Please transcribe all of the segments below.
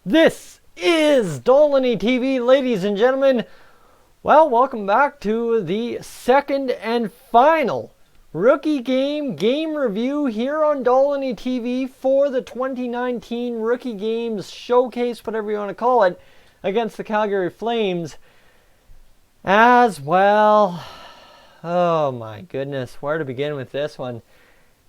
This is Dolynny TV, ladies and gentlemen. Well, welcome back to the second and final rookie game review here on Dolynny TV for the 2019 Rookie Games Showcase, whatever you want to call it, against the Calgary Flames. As well, oh my goodness, where to begin with this one?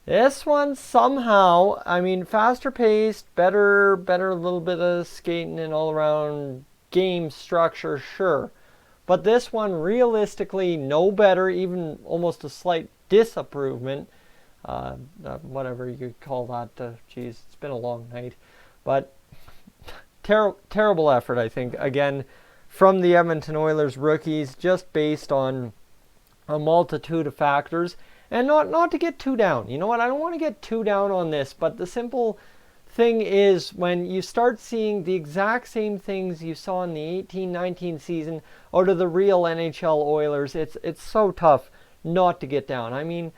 This one somehow, faster paced, better, a little bit of skating and all around game structure, sure. But this one, realistically, no better, even almost a slight disapprovement. Whatever you could call that. Geez, it's been a long night. But terrible effort, I think, again, from the Edmonton Oilers rookies, just based on a multitude of factors. And not to get too down. You know what? I don't want to get too down on this, but the simple thing is when you start seeing the exact same things you saw in the 18-19 season out of the real NHL Oilers, it's so tough not to get down. I mean,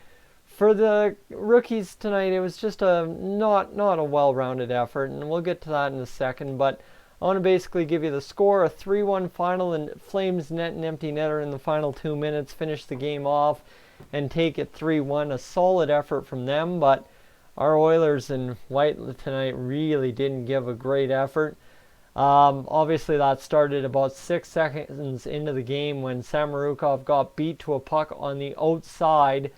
for the rookies tonight, it was just not a well-rounded effort, and we'll get to that in a second, but I want to basically give you the score, a 3-1 final, and Flames net and empty netter in the final 2 minutes, finish the game off and take it 3-1. A solid effort from them, but our Oilers in white tonight really didn't give a great effort. Obviously, that started about 6 seconds into the game when Samorukov got beat to a puck on the outside,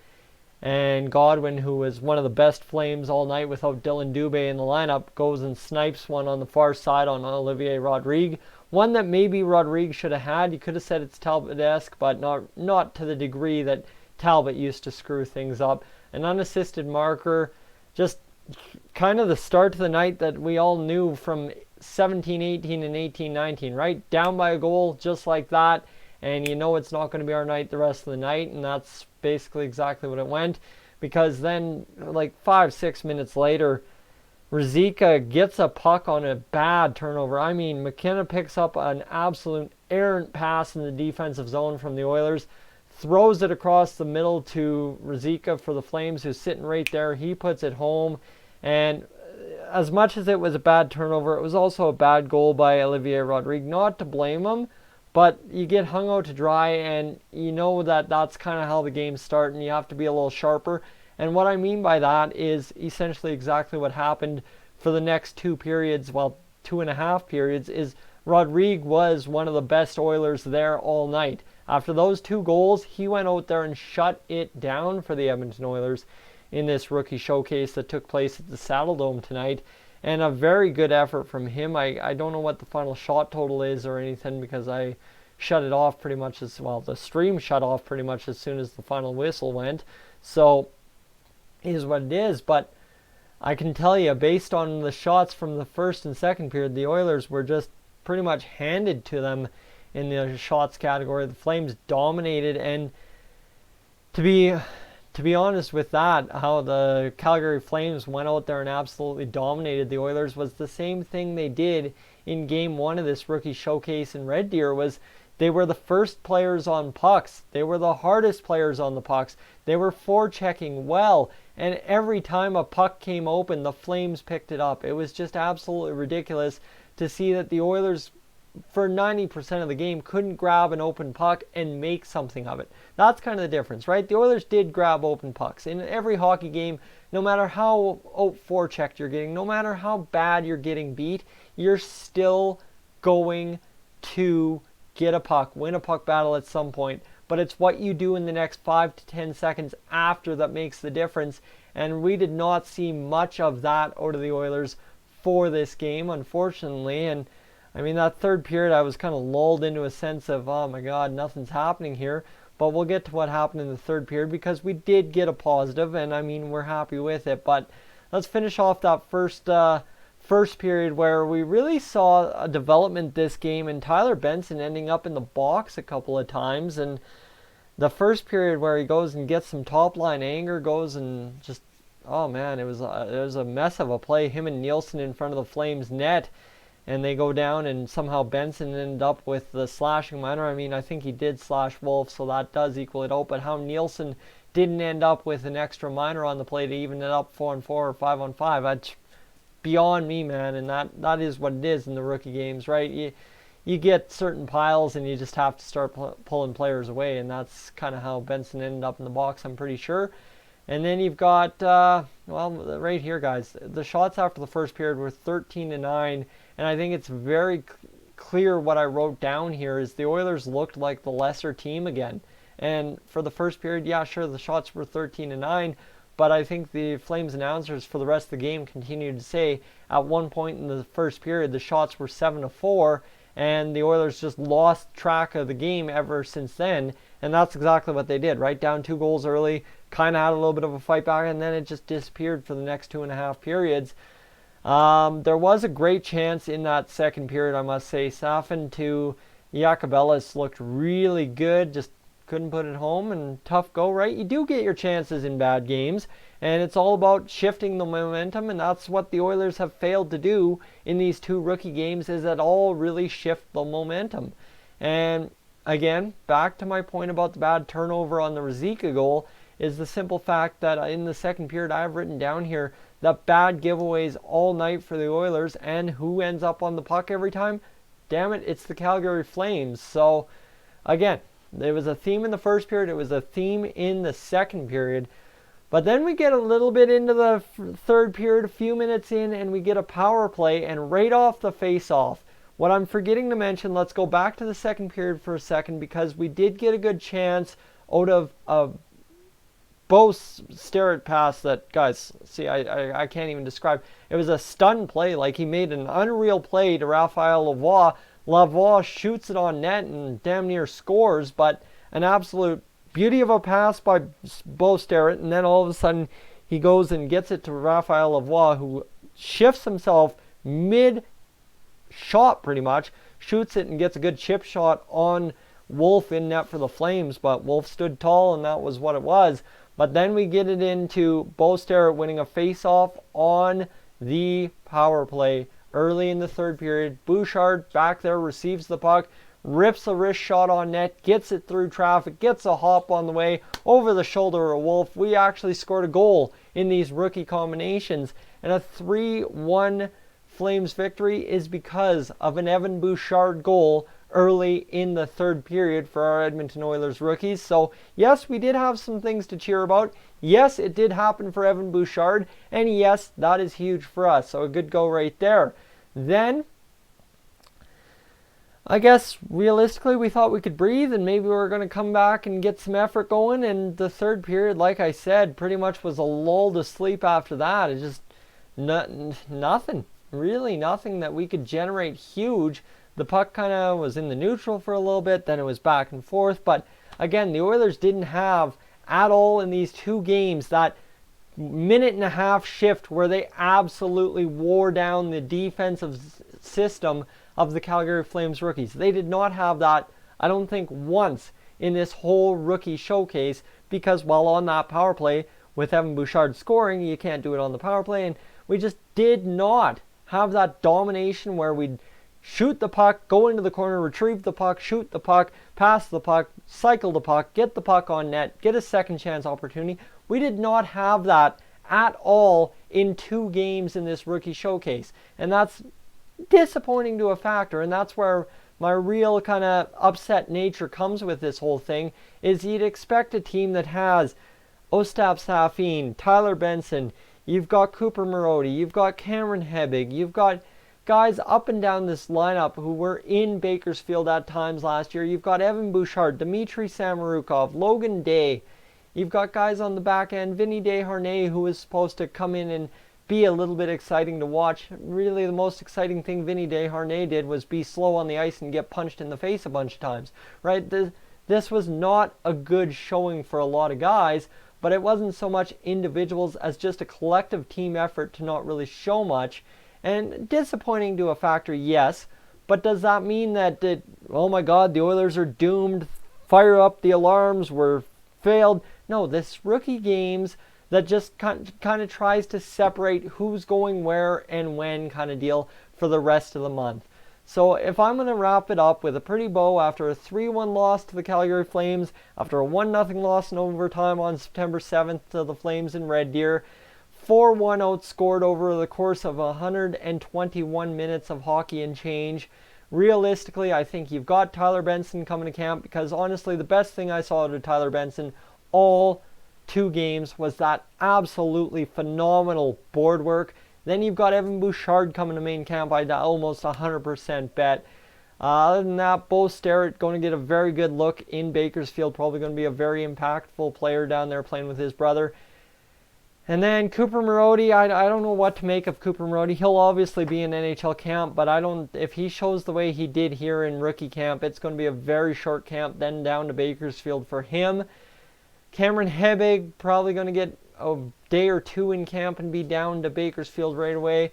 and Godwin, who was one of the best Flames all night without Dylan Dubé in the lineup, goes and snipes one on the far side on Olivier Rodrigue. One that maybe Rodrigue should have had. You could have said it's Talbot-esque, but not to the degree that Talbot used to screw things up. An unassisted marker, just kind of the start to the night that we all knew from 17-18 and 18-19, right? Down by a goal just like that, and you know it's not going to be our night the rest of the night, and that's basically exactly what it went, because then like 5-6 minutes later, Ruzicka gets a puck on a bad turnover. I mean, McKenna picks up an absolute errant pass in the defensive zone from the Oilers, throws it across the middle to Ruzicka for the Flames, who's sitting right there. He puts it home, and as much as it was a bad turnover, it was also a bad goal by Olivier Rodrigue. Not to blame him, but you get hung out to dry, and you know that that's kind of how the games start, and you have to be a little sharper. And what I mean by that is essentially exactly what happened for the next 2 periods, well, 2.5 periods, is Rodrigue was one of the best Oilers there all night. After those 2 goals, he went out there and shut it down for the Edmonton Oilers in this rookie showcase that took place at the Saddle Dome tonight. And a very good effort from him. I don't know what the final shot total is or anything, because I shut it off pretty much as well. The stream shut off pretty much as soon as the final whistle went. So, it is what it is. But I can tell you, based on the shots from the first and second period, the Oilers were just pretty much handed to them in the shots category. The Flames dominated, and to be honest with that, how the Calgary Flames went out there and absolutely dominated the Oilers was the same thing they did in game 1 of this rookie showcase in Red Deer. Was they were the first players on pucks. They were the hardest players on the pucks. They were forechecking well, and every time a puck came open, the Flames picked it up. It was just absolutely ridiculous to see that the Oilers, for 90% of the game, couldn't grab an open puck and make something of it. That's kind of the difference, right? The Oilers did grab open pucks. In every hockey game, no matter how forechecked you're getting, no matter how bad you're getting beat, you're still going to get a puck, win a puck battle at some point. But it's what you do in the next 5 to 10 seconds after that makes the difference. And we did not see much of that out of the Oilers for this game, unfortunately. And I mean, that third period, I was kind of lulled into a sense of, oh my God, nothing's happening here. But we'll get to what happened in the third period, because we did get a positive, and I mean, we're happy with it. But let's finish off that first period where we really saw a development this game, and Tyler Benson ending up in the box a couple of times. And the first period where he goes and gets some top line anger, goes and just, oh man, it was a mess of a play. Him and Nielsen in front of the Flames net, and they go down, and somehow Benson ended up with the slashing minor. I mean, I think he did slash Wolf, so that does equal it out. But how Nielsen didn't end up with an extra minor on the play to even it up 4-on-4 or 5-on-5, beyond me, man. And that is what it is in the rookie games, right? You get certain piles and you just have to start pulling players away, and that's kind of how Benson ended up in the box, I'm pretty sure. And then you've got, well, right here, guys, the shots after the first period were 13-9, and I think it's very clear what I wrote down here is the Oilers looked like the lesser team again. And for the first period, yeah, sure, the shots were 13-9, but I think the Flames announcers for the rest of the game continued to say at one point in the first period the shots were 7-4, and the Oilers just lost track of the game ever since then, and that's exactly what they did, right? Down 2 goals early, kind of had a little bit of a fight back, and then it just disappeared for the next 2.5 periods. There was a great chance in that second period, I must say. Safin to Jacobellis looked really good, just couldn't put it home, and tough go, right? You do get your chances in bad games, and it's all about shifting the momentum, and that's what the Oilers have failed to do in these 2 rookie games, is at all really shift the momentum. And again, back to my point about the bad turnover on the Rizika goal, is the simple fact that in the second period, I have written down here that bad giveaways all night for the Oilers, and who ends up on the puck every time? Damn it, it's the Calgary Flames. So again, there was a theme in the first period, it was a theme in the second period. But then we get a little bit into the third period, a few minutes in, and we get a power play, and right off the face-off, what I'm forgetting to mention, let's go back to the second period for a second, because we did get a good chance out of a Bo Starrett pass that, guys, see, I can't even describe. It was a stun play, like he made an unreal play to Raphael Lavoie. Lavoie shoots it on net and damn near scores, but an absolute beauty of a pass by Bo Starrett, and then all of a sudden he goes and gets it to Raphael Lavoie, who shifts himself mid-shot pretty much, shoots it and gets a good chip shot on Wolf in net for the Flames, but Wolf stood tall and that was what it was. But then we get it into Bo Starrett winning a face-off on the power play early in the third period. Bouchard back there receives the puck, rips a wrist shot on net, gets it through traffic, gets a hop on the way, over the shoulder of Wolf. We actually scored a goal in these rookie combinations, and a 3-1 Flames victory is because of an Evan Bouchard goal early in the third period for our Edmonton Oilers rookies. So yes, we did have some things to cheer about. Yes, it did happen for Evan Bouchard, and yes, that is huge for us. So a good go right there. Then I guess realistically we thought we could breathe and maybe we were going to come back and get some effort going, and the third period, like I said, pretty much was a lull to sleep after that. It's just nothing, really nothing that we could generate huge. The puck kind of was in the neutral for a little bit, then it was back and forth, but again, the Oilers didn't have at all in these 2 games that minute-and-a-half shift where they absolutely wore down the defensive system of the Calgary Flames rookies. They did not have that, I don't think, once in this whole rookie showcase, because while on that power play with Evan Bouchard scoring, you can't do it on the power play, and we just did not have that domination where we'd shoot the puck, go into the corner, retrieve the puck, shoot the puck, pass the puck, cycle the puck, get the puck on net, get a second chance opportunity. We did not have that at all in 2 games in this rookie showcase. And that's disappointing to a factor, and that's where my real kind of upset nature comes with this whole thing, is you'd expect a team that has Ostap Safin, Tyler Benson, you've got Cooper Marody, you've got Cameron Hebig, you've got guys up and down this lineup who were in Bakersfield at times last year. You've got Evan Bouchard, Dmitry Samorukov, Logan Day. You've got guys on the back end, Vinny Desharnais, who is supposed to come in and be a little bit exciting to watch. Really, the most exciting thing Vinny Desharnais did was be slow on the ice and get punched in the face a bunch of times, right? This was not a good showing for a lot of guys, but it wasn't so much individuals as just a collective team effort to not really show much. And disappointing to a factor, yes, but does that mean that, oh my God, the Oilers are doomed, fire up the alarms, we're failed? No, this rookie games that just kind of tries to separate who's going where and when kind of deal for the rest of the month. So if I'm going to wrap it up with a pretty bow after a 3-1 loss to the Calgary Flames, after a 1-0 loss in overtime on September 7th to the Flames in Red Deer, 4-1 outscored over the course of 121 minutes of hockey and change. Realistically, I think you've got Tyler Benson coming to camp, because honestly, the best thing I saw out of Tyler Benson all 2 games was that absolutely phenomenal board work. Then you've got Evan Bouchard coming to main camp. I'd almost 100% bet. Other than that, Bo Starrett going to get a very good look in Bakersfield. Probably going to be a very impactful player down there playing with his brother. And then Cooper Marody, I don't know what to make of Cooper Marody. He'll obviously be in NHL camp, but if he shows the way he did here in rookie camp, it's going to be a very short camp, then down to Bakersfield for him. Cameron Hebig probably going to get a day or 2 in camp and be down to Bakersfield right away.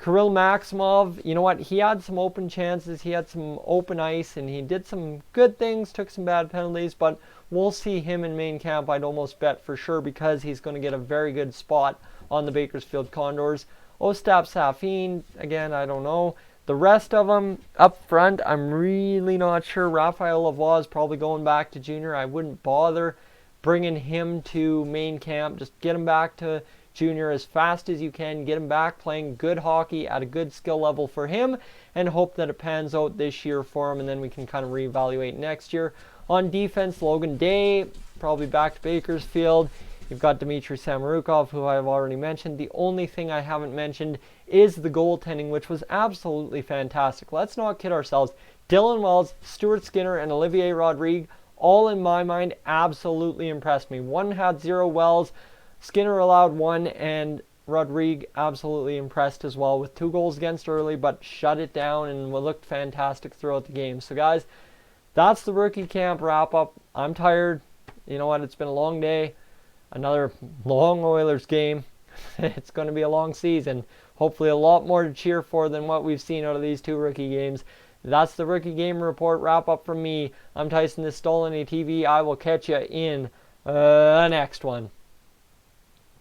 Kirill Maximov, you know what? He had some open chances. He had some open ice, and he did some good things, took some bad penalties, but we'll see him in main camp, I'd almost bet for sure, because he's going to get a very good spot on the Bakersfield Condors. Ostap Safin, again, I don't know. The rest of them up front, I'm really not sure. Raphael Lavoie is probably going back to junior. I wouldn't bother bringing him to main camp. Just get him back to junior as fast as you can. Get him back playing good hockey at a good skill level for him, and hope that it pans out this year for him, and then we can kind of reevaluate next year. On defense, Logan Day, probably back to Bakersfield. You've got Dmitry Samorukov, who I've already mentioned. The only thing I haven't mentioned is the goaltending, which was absolutely fantastic. Let's not kid ourselves. Dylan Wells, Stuart Skinner, and Olivier Rodrigue, all in my mind, absolutely impressed me. One had 0 Wells, Skinner allowed 1, and Rodrigue absolutely impressed as well with 2 goals against early, but shut it down and looked fantastic throughout the game. So guys, that's the rookie camp wrap up. I'm tired. You know what? It's been a long day. Another long Oilers game. It's going to be a long season. Hopefully a lot more to cheer for than what we've seen out of these 2 rookie games. That's the rookie game report wrap up from me. I'm Tyson, this is Dolynny TV. I will catch you in the next one.